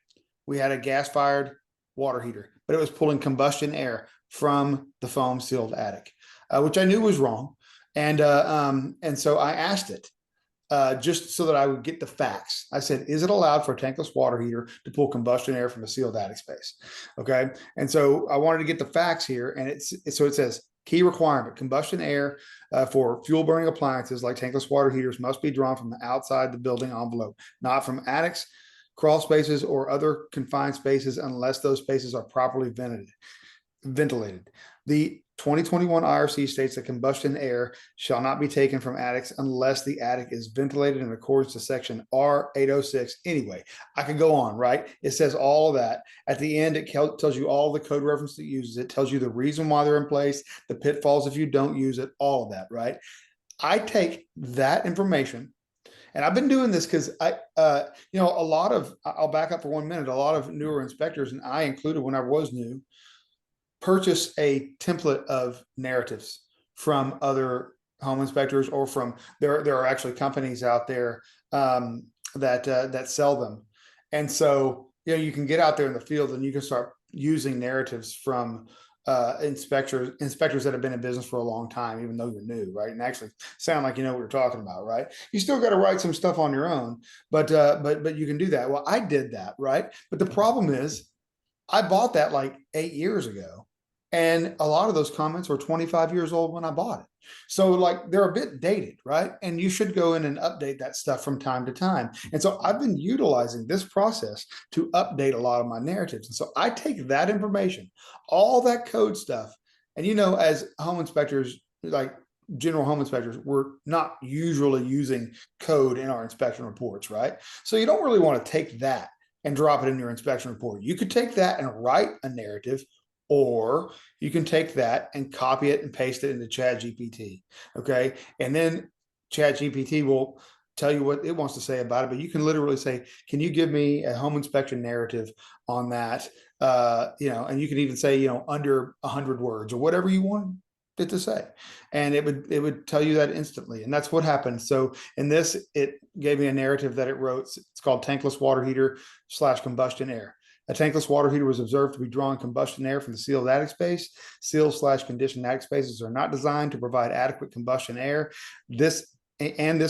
We had a gas fired water heater, but it was pulling combustion air from the foam sealed attic, which I knew was wrong. And so I asked it just so that I would get the facts. I said, is it allowed for a tankless water heater to pull combustion air from a sealed attic space? Okay. And so I wanted to get the facts here. And it says, key requirement: combustion air for fuel burning appliances like tankless water heaters must be drawn from the outside the building envelope, not from attics, crawl spaces, or other confined spaces unless those spaces are properly ventilated. The 2021 IRC states that combustion air shall not be taken from attics unless the attic is ventilated in accordance to section R806. Anyway, I could go on, right? It says all of that. At the end, it tells you all the code reference that uses it, tells you the reason why they're in place, the pitfalls if you don't use it, all of that, right? I take that information, and I've been doing this because I'll back up for 1 minute. A lot of newer inspectors, and I included when I was new, purchase a template of narratives from other home inspectors, or from there are actually companies out there that sell them. And so you can get out there in the field and you can start using narratives from inspectors that have been in business for a long time, even though you're new, right? And actually sound like you know what you're talking about, right? You still got to write some stuff on your own, but you can do that. Well, I did that, right? But the problem is, I bought that like 8 years ago, and a lot of those comments were 25 years old when I bought it. So like they're a bit dated, right? And you should go in and update that stuff from time to time. And so I've been utilizing this process to update a lot of my narratives. And so I take that information, all that code stuff, and as home inspectors, like general home inspectors, we're not usually using code in our inspection reports, right? So you don't really want to take that and drop it in your inspection report. You could take that and write a narrative, or you can take that and copy it and paste it into Chat GPT. Okay. And then Chat GPT will tell you what it wants to say about it, but you can literally say, can you give me a home inspection narrative on that? And you can even say, under 100 words or whatever you want it to say, and it would tell you that instantly. And that's what happened. So in this, it gave me a narrative that it wrote. It's called tankless water heater slash combustion air. A tankless water heater was observed to be drawing combustion air from the sealed attic space. Sealed slash conditioned attic spaces are not designed to provide adequate combustion air. This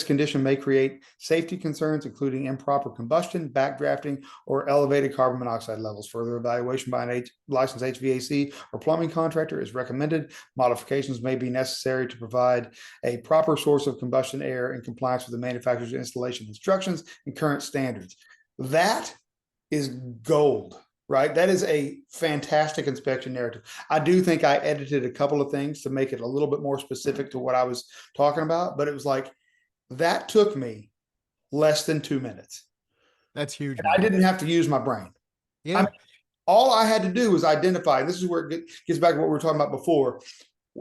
condition may create safety concerns, including improper combustion, backdrafting, or elevated carbon monoxide levels. Further evaluation by a licensed HVAC or plumbing contractor is recommended. Modifications may be necessary to provide a proper source of combustion air in compliance with the manufacturer's installation instructions and current standards. That is gold, right? That is a fantastic inspection narrative. I do think I edited a couple of things to make it a little bit more specific to what I was talking about, but it was like, that took me less than 2 minutes. That's huge, I man. didn't have to use my brain. I Yeah. mean, all I had to do was identify. And this is where it gets back to what we were talking about before.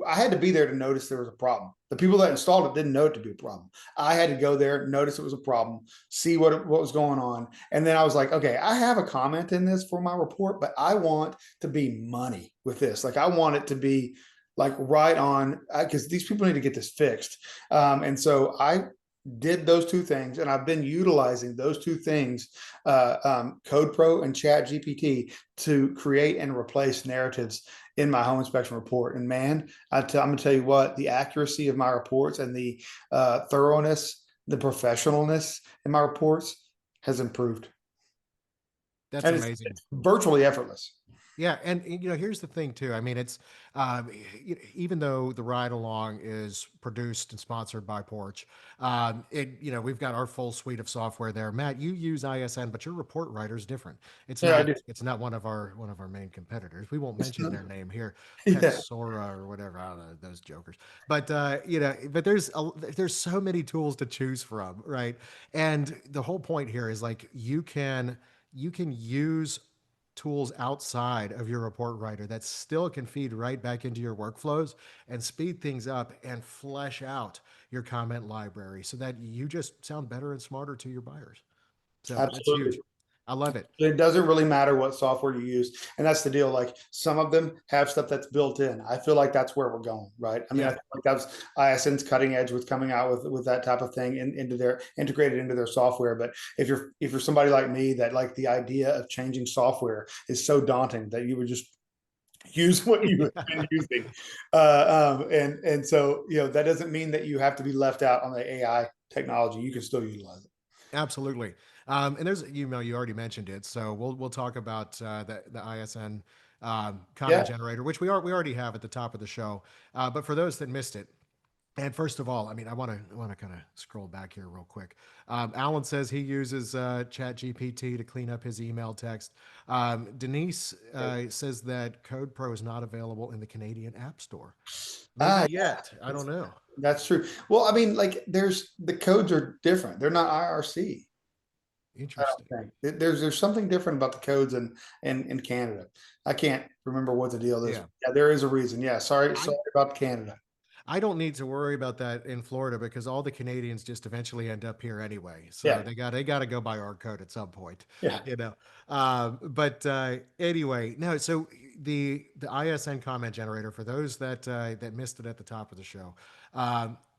I had to be there to notice there was a problem. The people that installed it didn't know it to be a problem. I had to go there, notice it was a problem, see what was going on. And then I was like, okay, I have a comment in this for my report, but I want to be money with this. Like, I want it to be like right on, because these people need to get this fixed. And so I did those two things, and I've been utilizing those two things, Code Pro and Chat GPT, to create and replace narratives in my home inspection report. And man, I'm going to tell you what, the accuracy of my reports and the thoroughness, the professionalness in my reports has improved. That's And amazing. it's virtually effortless. Yeah, and here's the thing too. I mean, it's even though the ride along is produced and sponsored by Porch, we've got our full suite of software there. Matt, you use ISN, but your report writer is different. It's Yeah, I not do. it's not one of our main competitors. We won't mention their name here, Yeah, Texora or whatever. I don't know those jokers. But but there's so many tools to choose from, right? And the whole point here is like you can use tools outside of your report writer that still can feed right back into your workflows and speed things up and flesh out your comment library so that you just sound better and smarter to your buyers. So that's absolutely. huge. I love it. It doesn't really matter what software you use. And that's the deal. Like, some of them have stuff that's built in. I feel like that's where we're going, right? I mean, I Yeah, feel like that's ISN's cutting edge with coming out with that type of thing into their integrated into their software. But if you're somebody like me, that like the idea of changing software is so daunting that you would just use what you have been using. And so, that doesn't mean that you have to be left out on the AI technology. You can still utilize it. absolutely. And there's, you already mentioned it, so we'll talk about the ISN comment Yeah. generator, which we already have at the top of the show. But for those that missed it, and first of all, I mean, I want to kind of scroll back here real quick. Alan says he uses Chat GPT to clean up his email text. Denise says that Code Pro is not available in the Canadian App Store. Maybe Ah, yet. I don't know. that's true. Well, I mean, like, there's the codes are different. They're not IRC. I Interesting. don't think there's something different about the codes in Canada. I can't remember what the deal is. Yeah. Yeah, there is a reason. Yeah, sorry, I sorry about Canada. I don't need to worry about that in Florida because all the Canadians just eventually end up here anyway. So Yeah, they got to go by our code at some point, yeah. you know. But anyway, no. So the ISN comment generator for those that missed it at the top of the show.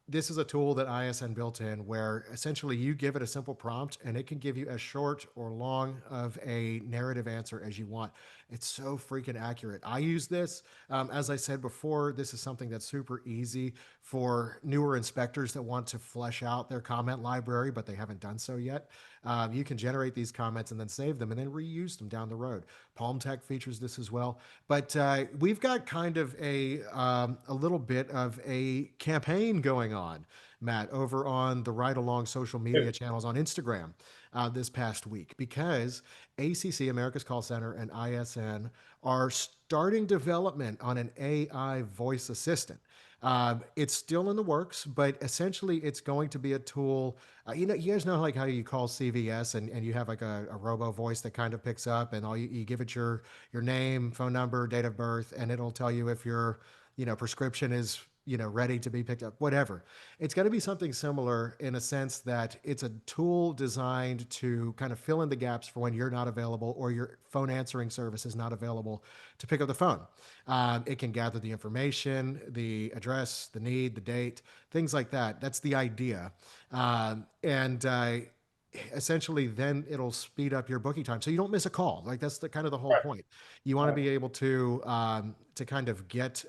This is a tool that ISN built in where essentially you give it a simple prompt and it can give you as short or long of a narrative answer as you want. It's so freaking accurate. I use this. As I said before, this is something that's super easy for newer inspectors that want to flesh out their comment library, but they haven't done so yet. You can generate these comments and then save them and then reuse them down the road. Palm Tech features this as well. But we've got kind of a little bit of a campaign going on, Matt, over on the Ride Along social media channels on Instagram. this past week because ACC, America's Call Center, and ISN are starting development on an AI voice assistant. It's still in the works, but essentially it's going to be a tool. You guys know like how you call CVS and you have like a robo voice that kind of picks up and you give it your name, phone number, date of birth, and it'll tell you if your prescription is ready to be picked up, whatever. It's going to be something similar in a sense that it's a tool designed to kind of fill in the gaps for when you're not available or your phone answering service is not available to pick up the phone. It can gather the information, the address, the need, the date, things like that. That's the idea. And essentially then it'll speed up your booking time so you don't miss a call. Like that's the kind of the whole Right. point. You want to Right. be able to kind of get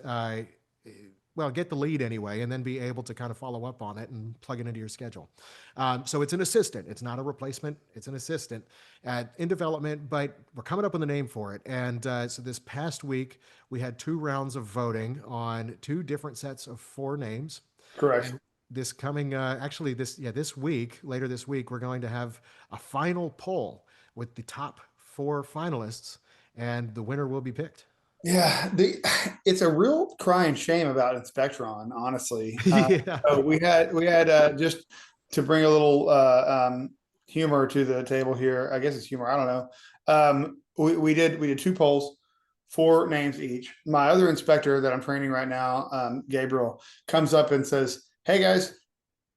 the lead anyway, and then be able to kind of follow up on it and plug it into your schedule. So it's an assistant. It's not a replacement. It's an assistant in development, but we're coming up with a name for it. And so this past week, we had 2 rounds of voting on 2 different sets of 4 names. Correct. And this coming, this week, later this week, we're going to have a final poll with the top 4 finalists, and the winner will be picked. Yeah, it's a real crying shame about Inspectron, honestly. Yeah. So we had just to bring a little humor to the table here. I guess it's humor. I don't know. We did 2 polls, 4 names each. My other inspector that I'm training right now, Gabriel, comes up and says, "Hey guys,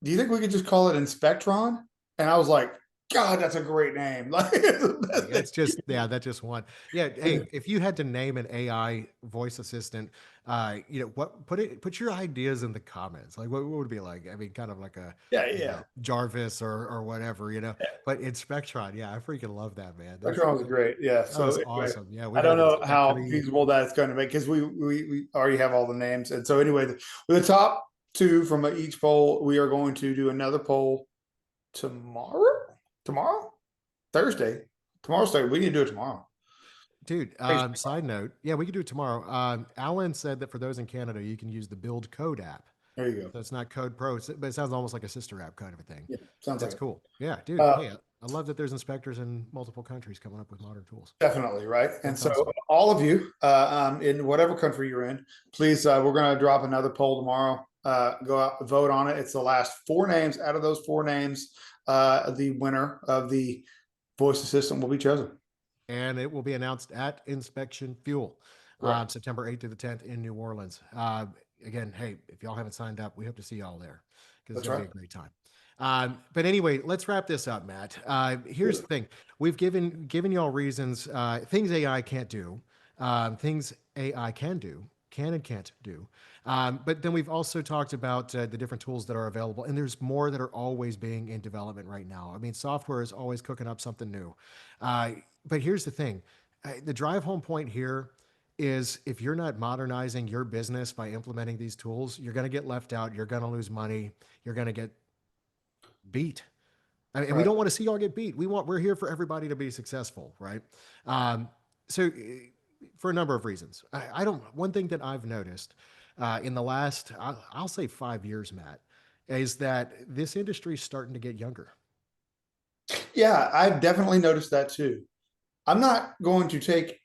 do you think we could just call it Inspectron?" And I was like, "God, that's a great name!" Like, it's the best It's name. just yeah, that just one. Yeah, hey, if you had to name an AI voice assistant, put your ideas in the comments. Like what would it be like? I mean, kind of like a, Yeah, yeah. Jarvis or whatever. But it's Spectron. Yeah, I freaking love that, man. Spectrum was great. Yeah. That So was anyway, awesome. Yeah, we I don't got know how Spectre. feasible that's going to make because we already have all the names. And so anyway, the top 2 from each poll, we are going to do another poll tomorrow. Tomorrow, Thursday. Tomorrow's Thursday. We need to do it tomorrow. Dude, side note, yeah, we could do it tomorrow. Alan said that for those in Canada, you can use the Build Code app. There you go. So it's not Code Pro, but it sounds almost like a sister app kind of a thing. Yeah, sounds like That's it. cool. Yeah, dude. Uh, Hey, I love that there's inspectors in multiple countries coming up with modern tools. Definitely, right? And That's so awesome. all of you, in whatever country you're in, please, we're going to drop another poll tomorrow. Go out, vote on it. It's the last 4 names. Out of those 4 names, the winner of the voice assistant will be chosen. And it will be announced at Inspection Fuel, Correct. September 8th to the 10th in New Orleans. Again, hey, if y'all haven't signed up, we hope to see y'all there because it's That's going to right. be a great time. But anyway, let's wrap this up, Matt. Here's the thing: we've given y'all reasons, things AI can't do, things AI can and can't do. But then we've also talked about the different tools that are available, and there's more that are always being in development right now. I mean, software is always cooking up something new. Uh, but here's the thing: the drive home point here is if you're not modernizing your business by implementing these tools, you're going to get left out. You're going to lose money. You're going to get beat. And we Right. don't want to see y'all get beat. We're here for everybody to be successful, right? So for a number of reasons, I don't. One thing that I've noticed in the last, I'll say 5 years, Matt, is that this industry is starting to get younger. Yeah, I've definitely noticed that too. I'm not going to take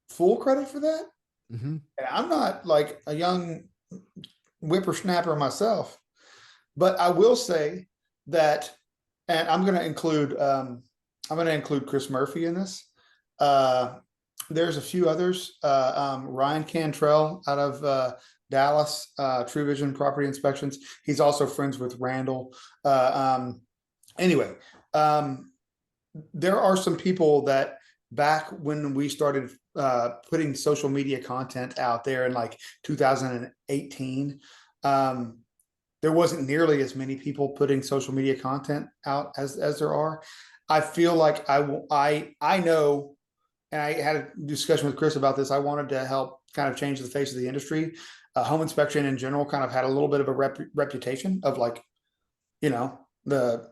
full credit for that. Hmm. And I'm not like a young whippersnapper myself, but I will say that, and I'm going to include Chris Murphy in this. Uh, there's a few others. Ryan Cantrell out of Dallas, True Vision Property Inspections. He's also friends with Randall. Anyway, um, there are some people that back when we started putting social media content out there in like 2018, there wasn't nearly as many people putting social media content out as there are. I feel like I know, and I had a discussion with Chris about this. I wanted to help kind of change the face of the industry. Home inspection in general kind of had a little bit of a reputation of like, the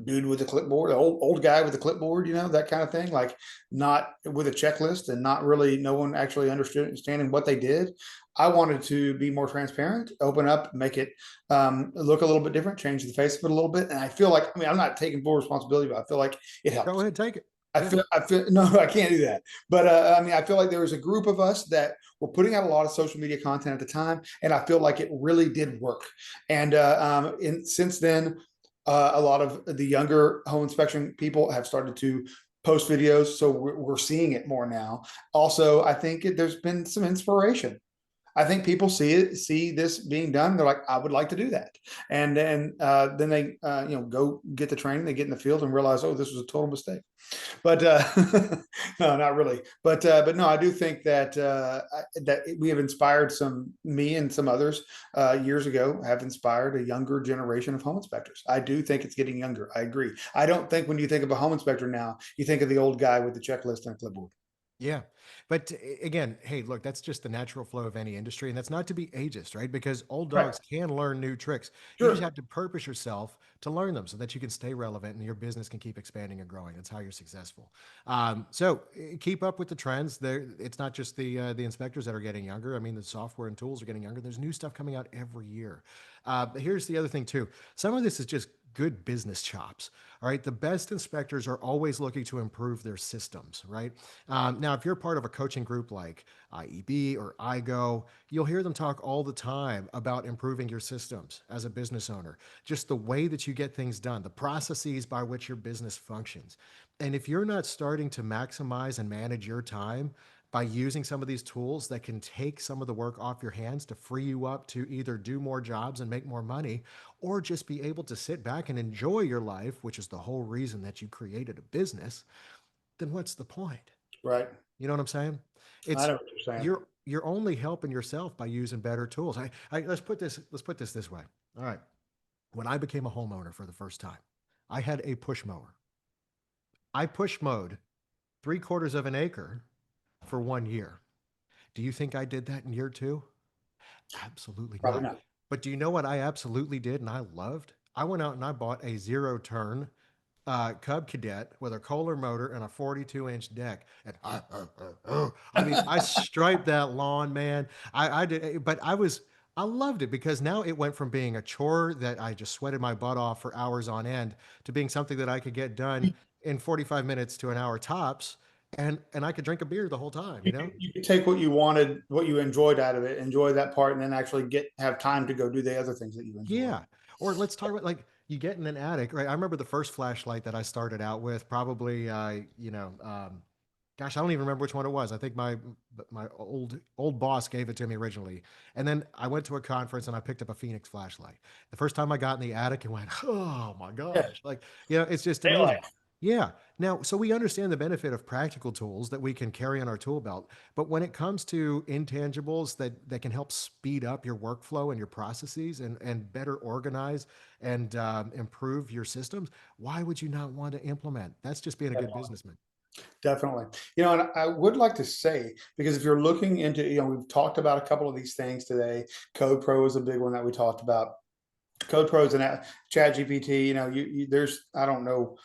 dude with the clipboard, the old guy with the clipboard, that kind of thing, like not with a checklist and not really no one actually understanding what they did. I wanted to be more transparent, open up, make it look a little bit different, change the face of it a little bit. And I feel like, I mean, I'm not taking full responsibility, but I feel like it Go helped. ahead, take it. I Yeah. feel, I feel, no, I can't do that. But I mean, I feel like there was a group of us that were putting out a lot of social media content at the time, and I feel like it really did work. And since then, a lot of the younger home inspection people have started to post videos, so we're seeing it more now. Also, I think there's been some inspiration. I think people see this being done. They're like, I would like to do that, and then they go get the training, they get in the field and realize, oh, this was a total mistake. But no, not really. But no, I do think that that we have inspired me and some others years ago have inspired a younger generation of home inspectors. I do think it's getting younger. I agree. I don't think when you think of a home inspector now, you think of the old guy with the checklist and a clipboard. Yeah. But again, hey, look, that's just the natural flow of any industry. And that's not to be ageist, right? Because old Right. dogs can learn new tricks. You just Sure. have to purpose yourself to learn them so that you can stay relevant and your business can keep expanding and growing. That's how you're successful. Keep up with the trends. There, it's not just the inspectors that are getting younger. I mean, the software and tools are getting younger. There's new stuff coming out every year. But here's the other thing too. Some of this is just good business chops. All right. The best inspectors are always looking to improve their systems, right? Now, if you're part of a coaching group like IEB or IGO, you'll hear them talk all the time about improving your systems as a business owner, just the way that you get things done, the processes by which your business functions. And if you're not starting to maximize and manage your time by using some of these tools that can take some of the work off your hands to free you up to either do more jobs and make more money, or just be able to sit back and enjoy your life, which is the whole reason that you created a business, then what's the point? Right. You know what I'm saying? I It's know what you're saying. you're only helping yourself by using better tools. Let's put this this way. All right. When I became a homeowner for the first time, I had a push mower. I push mowed 3/4 of an acre for 1 year. Do you think I did that in year two? Absolutely Probably not. not. But do you know what I absolutely did and I loved? I went out and I bought a zero turn Cub Cadet with a Kohler motor and a 42-inch deck. And I mean, I striped that lawn, man. I did, but I loved it because now it went from being a chore that I just sweated my butt off for hours on end to being something that I could get done in 45 minutes to an hour tops. And I could drink a beer the whole time, you know? You could take what you wanted, what you enjoyed out of it, enjoy that part, and then actually have time to go do the other things that you enjoy. Yeah. Or let's talk about like you get in an attic, right? I remember the first flashlight that I started out with, probably, gosh, I don't even remember which one it was. I think my old boss gave it to me originally, and then I went to a conference and I picked up a Phoenix flashlight. The first time I got in the attic and went, oh my Yeah, gosh, like it's just amazing. daylight. Yeah. Now, so we understand the benefit of practical tools that we can carry on our tool belt, but when it comes to intangibles that can help speed up your workflow and your processes and better organize and improve your systems, why would you not want to implement? That's just being a good businessman. Definitely. And I would like to say, because if you're looking into, we've talked about a couple of these things today. Code Pro is a big one that we talked about. Code Pro is an Chat GPT. There's, I don't know,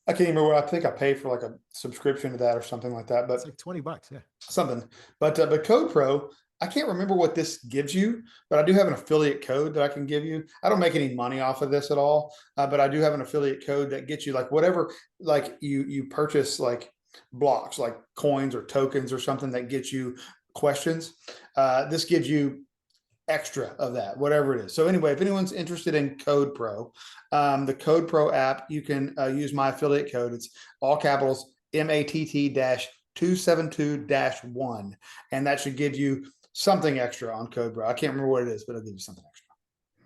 I can't even remember. I think I pay for like a subscription to that or something like that, It's but like $20. Yeah. something. But Code Pro, I can't remember what this gives you, but I do have an affiliate code that I can give you. I don't make any money off of this at all, but I do have an affiliate code that gets you like whatever, like you purchase like blocks, like coins or tokens or something that gets you questions. This gives you extra of that, whatever it is. So anyway, if anyone's interested in Code Pro, the Code Pro app, you can use my affiliate code. It's all capitals MATT 272 1. And that should give you something extra on Code Pro. I can't remember what it is, but it'll give you something extra.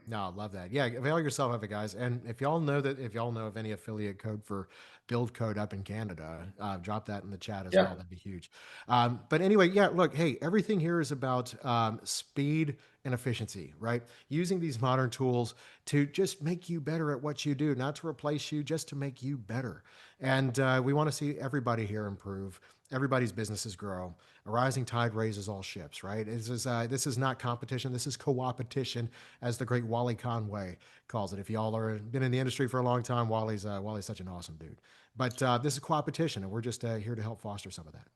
No, I love that. Yeah, avail yourself of it, guys. And if y'all know of any affiliate code for Build Code up in Canada, drop that in the chat as well. Yeah. That'd be huge. But anyway, yeah, look, hey, everything here is about speed and efficiency, right? Using these modern tools to just make you better at what you do, not to replace you, just to make you better. And we want to see everybody here improve, everybody's businesses grow. A rising tide raises all ships, right? This is not competition. This is co-opetition, as the great Wally Conway calls it. If y'all are been in the industry for a long time, Wally's such an awesome dude. But this is co-opetition, and we're just here to help foster some of that.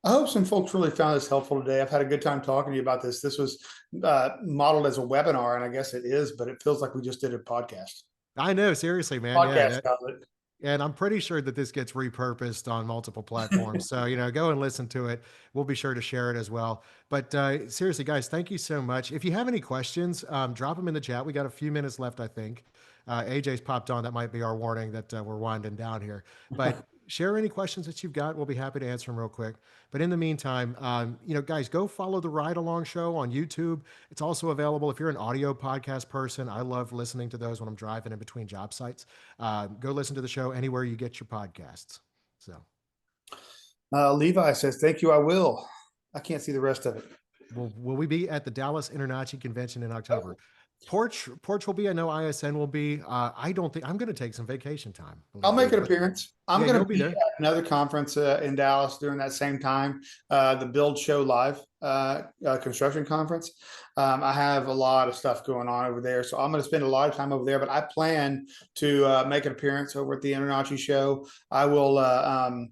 I hope some folks really found this helpful today. I've had a good time talking to you about this. This was modeled as a webinar, and I guess it is, but it feels like we just did a podcast. I know, seriously, man. Yeah. Podcast of it. And I'm pretty sure that this gets repurposed on multiple platforms. So, go and listen to it. We'll be sure to share it as well. But seriously, guys, thank you so much. If you have any questions, drop them in the chat. We got a few minutes left, I think. AJ's popped on. That might be our warning that we're winding down here. But share any questions that you've got. We'll be happy to answer them real quick. But in the meantime, guys, go follow the Ride Along Show on YouTube. It's also available if you're an audio podcast person. I love listening to those when I'm driving in between job sites. Go listen to the show anywhere you get your podcasts. So, Levi says, "Thank you. I will." I can't see the rest of it. will we be at the Dallas InterNACHI convention in October? Porch will be. I know ISN will be. I don't think I'm going to take some vacation time. I'll make an appearance. I'm Yeah, going you'll to be be there. at another conference in Dallas during that same time, the Build Show Live construction conference. I have a lot of stuff going on over there, so I'm going to spend a lot of time over there. But I plan to make an appearance over at the InterNACHI show. I will. I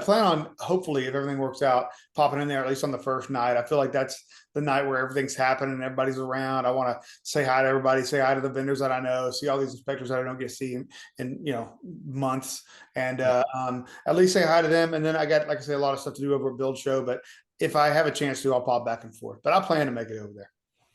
plan on, hopefully, if everything works out, popping in there at least on the first night. I feel like that's the night where everything's happening and everybody's around. I want to say hi to everybody, say hi to the vendors that I know, see all these inspectors that I don't get to see in months, and at least say hi to them. And then I got, like I say, a lot of stuff to do over at Build Show. But if I have a chance to, I'll pop back and forth. But I plan to make it over there.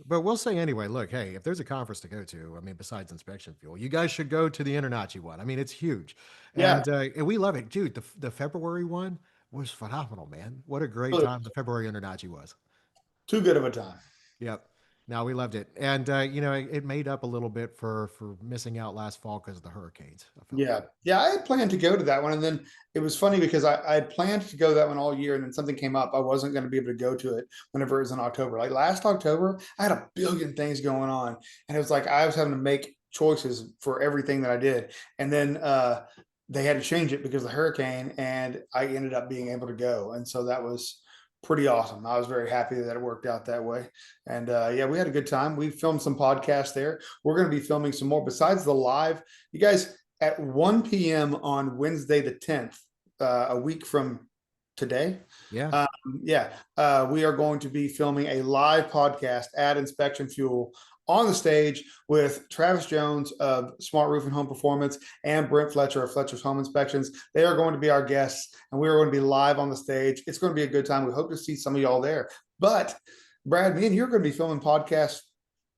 But we'll say anyway, look, hey, if there's a conference to go to, I mean, besides Inspection Fuel, you guys should go to the InterNACHI one. I mean, it's huge. Yeah, And we love it. Dude, the February one was phenomenal, man. What a great really, time the February InterNACHI was. too good of a time. Yep. No, we loved it. And, it made up a little bit for missing out last fall because of the hurricanes. I felt Yeah. like. Yeah. I had planned to go to that one. And then it was funny because I had planned to go that one all year. And then something came up. I wasn't going to be able to go to it whenever it was in October. Like last October, I had a billion things going on. And it was like I was having to make choices for everything that I did. And then they had to change it because of the hurricane. And I ended up being able to go. And so that was pretty awesome. I was very happy that it worked out that way. And yeah, we had a good time. We filmed some podcasts there. We're going to be filming some more besides the live. You guys, at 1 p.m. on Wednesday the 10th, a week from today. Yeah. Yeah, we are going to be filming a live podcast at Inspection Fuel on the stage with Travis Jones of Smart Roof and Home Performance and Brent Fletcher of Fletcher's Home Inspections. They are going to be our guests, and we are going to be live on the stage. It's going to be a good time. We hope to see some of y'all there. But Brad, me and you're going to be filming podcasts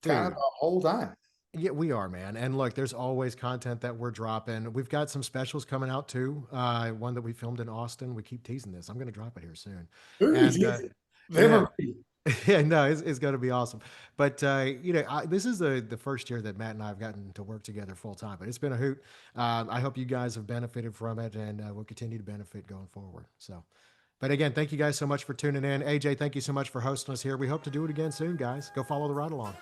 kind of Dude. the whole time. Yeah, we are, man. And look, there's always content that we're dropping. We've got some specials coming out too. One that we filmed in Austin. We keep teasing this. I'm going to drop it here soon. And yeah, yeah, no, it's going to be awesome. But this is the first year that Matt and I have gotten to work together full time. But it's been a hoot. I hope you guys have benefited from it, and we'll continue to benefit going forward. So, but again, thank you guys so much for tuning in. AJ, thank you so much for hosting us here. We hope to do it again soon, guys. Go follow the ride along.